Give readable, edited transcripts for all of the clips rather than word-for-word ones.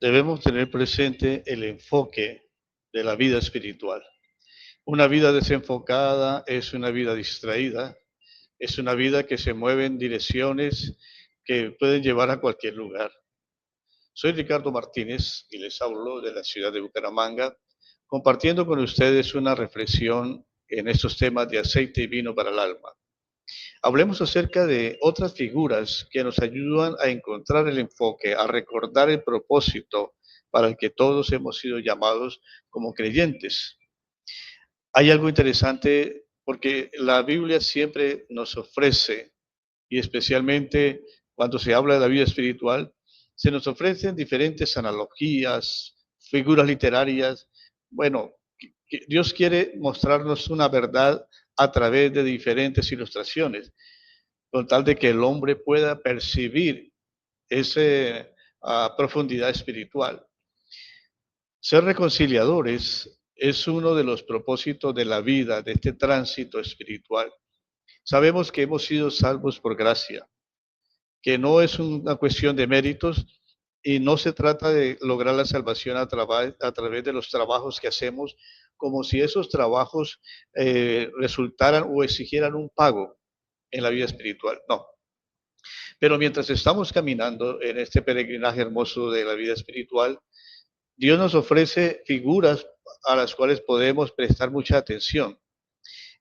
debemos tener presente el enfoque de la vida espiritual. Una vida desenfocada es una vida distraída, es una vida que se mueve en direcciones que pueden llevar a cualquier lugar. Soy Ricardo Martínez y les hablo de la ciudad de Bucaramanga, compartiendo con ustedes una reflexión en estos temas de aceite y vino para el alma. Hablemos acerca de otras figuras que nos ayudan a encontrar el enfoque, a recordar el propósito para el que todos hemos sido llamados como creyentes. Hay algo interesante porque la Biblia siempre nos ofrece, y especialmente cuando se habla de la vida espiritual, se nos ofrecen diferentes analogías, figuras literarias. Bueno, Dios quiere mostrarnos una verdad a través de diferentes ilustraciones, con tal de que el hombre pueda percibir esa profundidad espiritual. Ser reconciliadores es uno de los propósitos de la vida, de este tránsito espiritual. Sabemos que hemos sido salvos por gracia, que no es una cuestión de méritos y no se trata de lograr la salvación a través de los trabajos que hacemos, como si esos trabajos resultaran o exigieran un pago en la vida espiritual. No. Pero mientras estamos caminando en este peregrinaje hermoso de la vida espiritual, Dios nos ofrece figuras a las cuales podemos prestar mucha atención.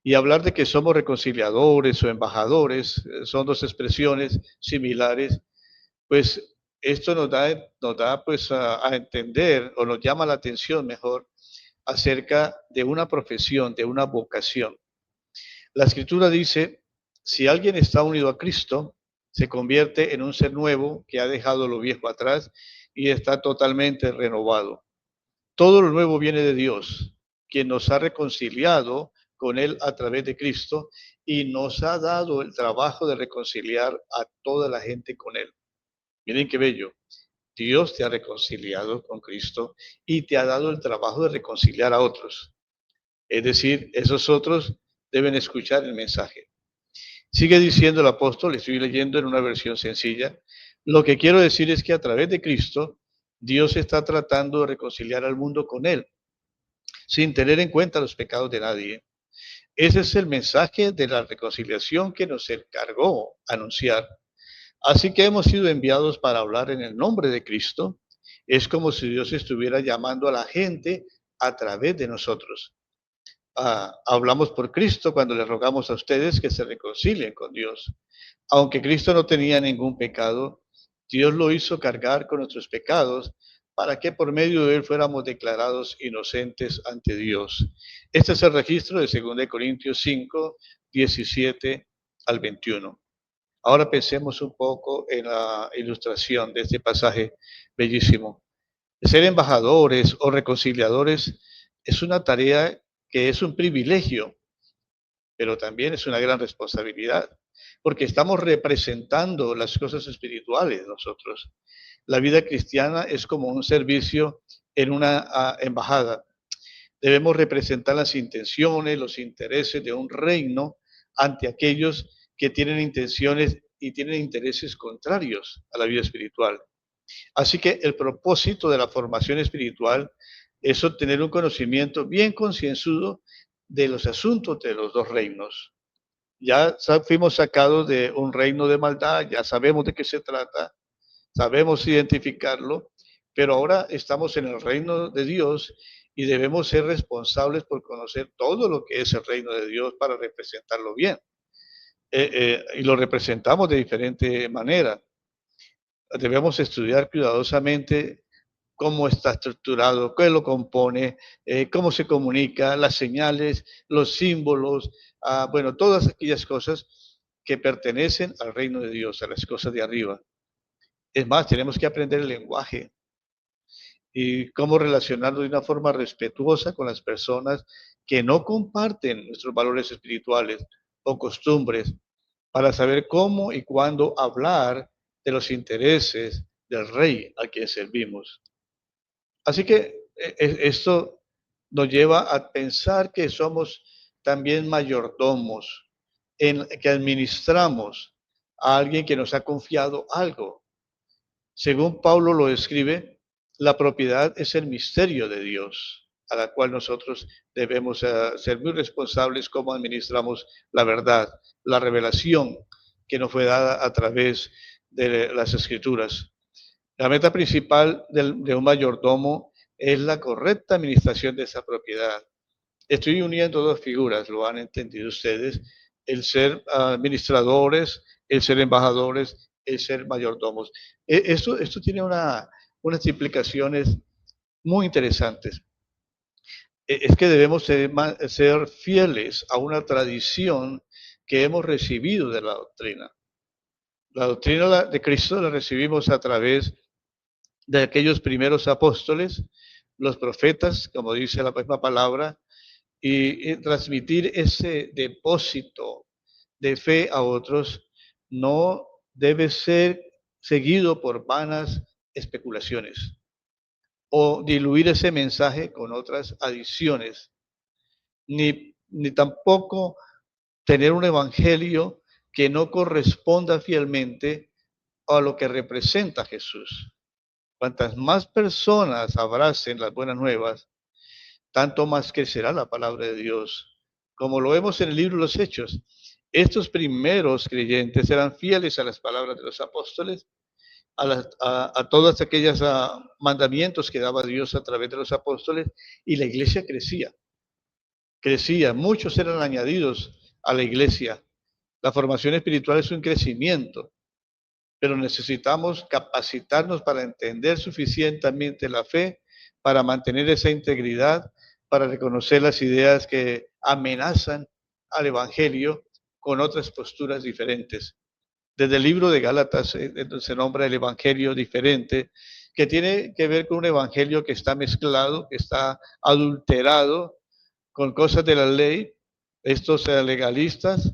Y hablar de que somos reconciliadores o embajadores, son dos expresiones similares, pues esto nos da pues a entender o nos llama la atención mejor acerca de una profesión, de una vocación. La escritura dice, si alguien está unido a Cristo, se convierte en un ser nuevo que ha dejado lo viejo atrás y está totalmente renovado. Todo lo nuevo viene de Dios, quien nos ha reconciliado con Él a través de Cristo y nos ha dado el trabajo de reconciliar a toda la gente con Él. Miren qué bello. Dios te ha reconciliado con Cristo y te ha dado el trabajo de reconciliar a otros. Es decir, esos otros deben escuchar el mensaje. Sigue diciendo el apóstol, estoy leyendo en una versión sencilla, lo que quiero decir es que a través de Cristo, Dios está tratando de reconciliar al mundo con Él, sin tener en cuenta los pecados de nadie. Ese es el mensaje de la reconciliación que nos encargó anunciar. Así que hemos sido enviados para hablar en el nombre de Cristo. Es como si Dios estuviera llamando a la gente a través de nosotros. Hablamos por Cristo cuando les rogamos a ustedes que se reconcilien con Dios. Aunque Cristo no tenía ningún pecado, Dios lo hizo cargar con nuestros pecados para que por medio de él fuéramos declarados inocentes ante Dios. Este es el registro de 2 Corintios 5, 17 al 21. Ahora pensemos un poco en la ilustración de este pasaje bellísimo. Ser embajadores o reconciliadores es una tarea que es un privilegio, pero también es una gran responsabilidad, porque estamos representando las cosas espirituales nosotros. La vida cristiana es como un servicio en una embajada. Debemos representar las intenciones, los intereses de un reino ante aquellos que tienen intenciones y tienen intereses contrarios a la vida espiritual. Así que el propósito de la formación espiritual es obtener un conocimiento bien concienzudo de los asuntos de los dos reinos. Ya fuimos sacados de un reino de maldad, ya sabemos de qué se trata, sabemos identificarlo, pero ahora estamos en el reino de Dios y debemos ser responsables por conocer todo lo que es el reino de Dios para representarlo bien. Y lo representamos de diferente manera. Debemos estudiar cuidadosamente cómo está estructurado, qué lo compone, cómo se comunica, las señales, los símbolos, bueno, todas aquellas cosas que pertenecen al reino de Dios, a las cosas de arriba. Es más, tenemos que aprender el lenguaje y cómo relacionarnos de una forma respetuosa con las personas que no comparten nuestros valores espirituales o costumbres, para saber cómo y cuándo hablar de los intereses del rey al que servimos. Así que esto nos lleva a pensar que somos también mayordomos, en que administramos a alguien que nos ha confiado algo. Según Pablo lo escribe, La propiedad es el misterio de Dios, a la cual nosotros debemos ser muy responsables cómo administramos la verdad, la revelación que nos fue dada a través de las Escrituras. La meta principal de un mayordomo es la correcta administración de esa propiedad. Estoy uniendo dos figuras, lo han entendido ustedes, el ser administradores, el ser embajadores, el ser mayordomos. Esto tiene unas implicaciones muy interesantes. Es que debemos ser fieles a una tradición que hemos recibido de la doctrina. La doctrina de Cristo la recibimos a través de aquellos primeros apóstoles, los profetas, como dice la misma palabra, y transmitir ese depósito de fe a otros no debe ser seguido por vanas especulaciones o diluir ese mensaje con otras adiciones, ni tampoco tener un evangelio que no corresponda fielmente a lo que representa Jesús. Cuantas más personas abracen las buenas nuevas, tanto más crecerá la palabra de Dios. Como lo vemos en el libro de los Hechos, estos primeros creyentes eran fieles a las palabras de los apóstoles, a todas aquellas mandamientos que daba Dios a través de los apóstoles, y la iglesia crecía, muchos eran añadidos a la iglesia. La formación espiritual es un crecimiento, pero necesitamos capacitarnos para entender suficientemente la fe, para mantener esa integridad, para reconocer las ideas que amenazan al Evangelio con otras posturas diferentes. Desde el libro de Gálatas se nombra el Evangelio diferente, que tiene que ver con un Evangelio que está mezclado, que está adulterado con cosas de la ley. Estos legalistas,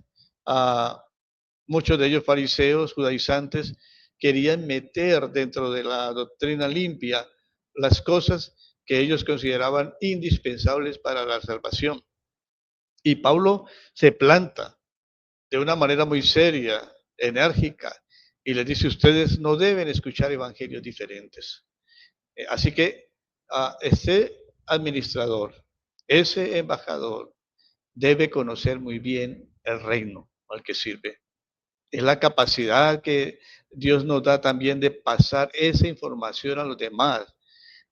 muchos de ellos fariseos, judaizantes, querían meter dentro de la doctrina limpia las cosas que ellos consideraban indispensables para la salvación. Y Pablo se planta de una manera muy seria, enérgica, y les dice, ustedes no deben escuchar evangelios diferentes. Así que ese administrador, ese embajador, debe conocer muy bien el reino al que sirve. Es la capacidad que Dios nos da también de pasar esa información a los demás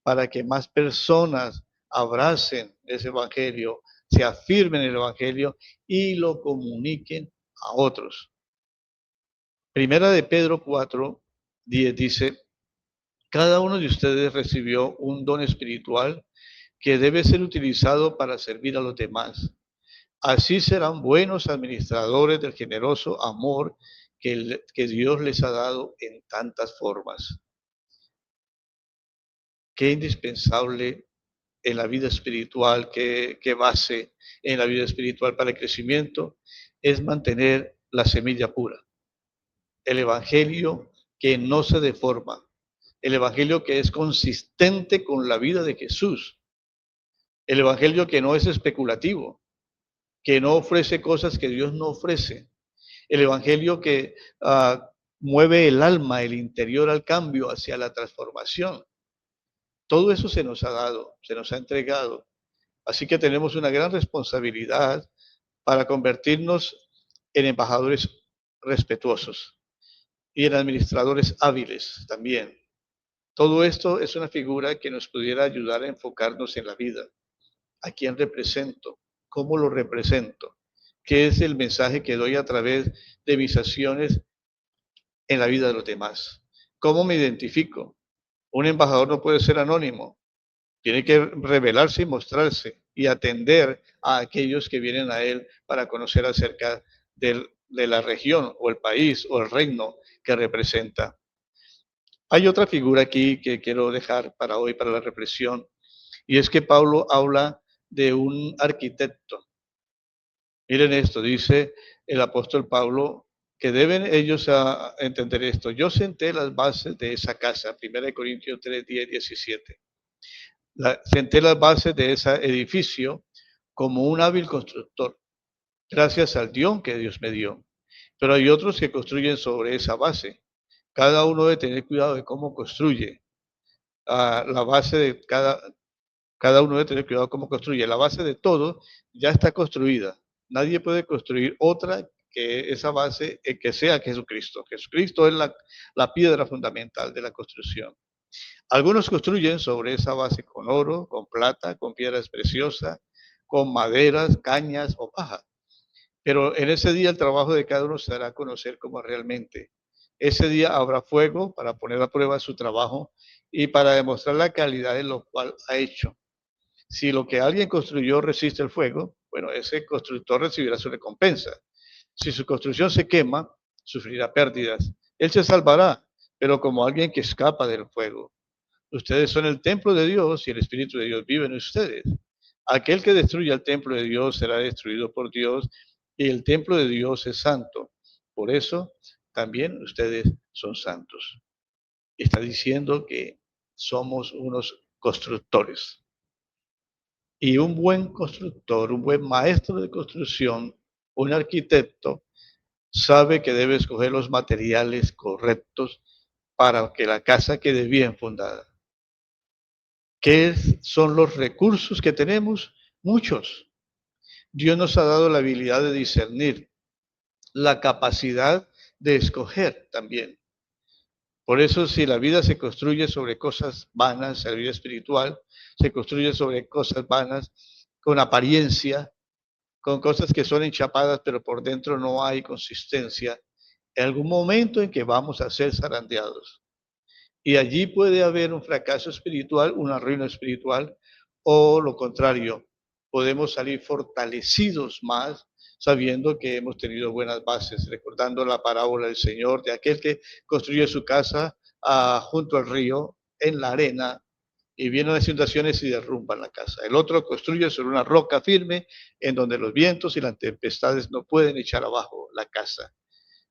para que más personas abracen ese evangelio, se afirmen en el evangelio y lo comuniquen a otros. Primera de Pedro 4:10 dice, cada uno de ustedes recibió un don espiritual que debe ser utilizado para servir a los demás. Así serán buenos administradores del generoso amor que Dios les ha dado en tantas formas. Qué indispensable en la vida espiritual, qué base en la vida espiritual para el crecimiento es mantener la semilla pura. El evangelio que no se deforma, el evangelio que es consistente con la vida de Jesús, el evangelio que no es especulativo, que no ofrece cosas que Dios no ofrece, el evangelio que mueve el alma, el interior al cambio, hacia la transformación. Todo eso se nos ha dado, se nos ha entregado. Así que tenemos una gran responsabilidad para convertirnos en embajadores respetuosos y en administradores hábiles también. Todo esto es una figura que nos pudiera ayudar a enfocarnos en la vida. ¿A quién represento? ¿Cómo lo represento? ¿Qué es el mensaje que doy a través de mis acciones en la vida de los demás? ¿Cómo me identifico? Un embajador no puede ser anónimo. Tiene que revelarse y mostrarse y atender a aquellos que vienen a él para conocer acerca de la región o el país o el reino que representa. Hay otra figura aquí que quiero dejar para hoy, para la reflexión, y es que Pablo habla de un arquitecto. Miren esto, dice el apóstol Pablo, que deben ellos entender esto. Yo senté las bases de esa casa, 1 Corintios 3, 10, 17. Senté las bases de ese edificio como un hábil constructor, gracias al don que Dios me dio. Pero hay otros que construyen sobre esa base. Cada uno debe tener cuidado de cómo construye. la base de cada uno debe tener cuidado cómo construye. La base de todo ya está construida. Nadie puede construir otra que esa base que sea Jesucristo. Jesucristo es la piedra fundamental de la construcción. Algunos construyen sobre esa base con oro, con plata, con piedras preciosas, con maderas, cañas o paja. Pero en ese día el trabajo de cada uno se dará a conocer como realmente. Ese día habrá fuego para poner a prueba su trabajo y para demostrar la calidad de lo cual ha hecho. Si lo que alguien construyó resiste el fuego, bueno, ese constructor recibirá su recompensa. Si su construcción se quema, sufrirá pérdidas. Él se salvará, pero como alguien que escapa del fuego. Ustedes son el templo de Dios y el Espíritu de Dios vive en ustedes. Aquel que destruya el templo de Dios será destruido por Dios y el templo de Dios es santo. Por eso también ustedes son santos. Está diciendo que somos unos constructores. Y un buen constructor, un buen maestro de construcción, un arquitecto, sabe que debe escoger los materiales correctos para que la casa quede bien fundada. ¿Qué son los recursos que tenemos? Muchos. Dios nos ha dado la habilidad de discernir, la capacidad de escoger también. Por eso, si la vida se construye sobre cosas vanas, la vida espiritual se construye sobre cosas vanas, con apariencia, con cosas que son enchapadas, pero por dentro no hay consistencia, en algún momento en que vamos a ser zarandeados. Y allí puede haber un fracaso espiritual, una ruina espiritual, o lo contrario, podemos salir fortalecidos más sabiendo que hemos tenido buenas bases, recordando la parábola del Señor, de aquel que construye su casa junto al río, en la arena, y vienen las inundaciones y derrumban la casa. El otro construye sobre una roca firme en donde los vientos y las tempestades no pueden echar abajo la casa.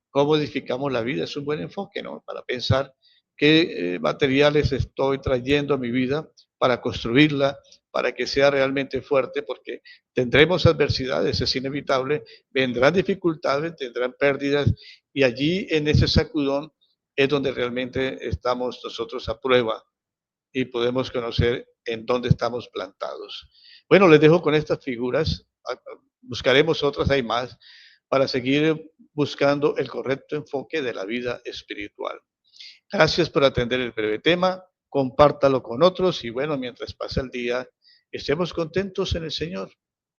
¿Cómo edificamos la vida? Es un buen enfoque, ¿no? Para pensar qué materiales estoy trayendo a mi vida para construirla, para que sea realmente fuerte, porque tendremos adversidades, es inevitable, vendrán dificultades, tendrán pérdidas, y allí en ese sacudón es donde realmente estamos nosotros a prueba y podemos conocer en dónde estamos plantados. Bueno, les dejo con estas figuras, buscaremos otras, hay más, para seguir buscando el correcto enfoque de la vida espiritual. Gracias por atender el breve tema, compártalo con otros y bueno, mientras pasa el día, estemos contentos en el Señor.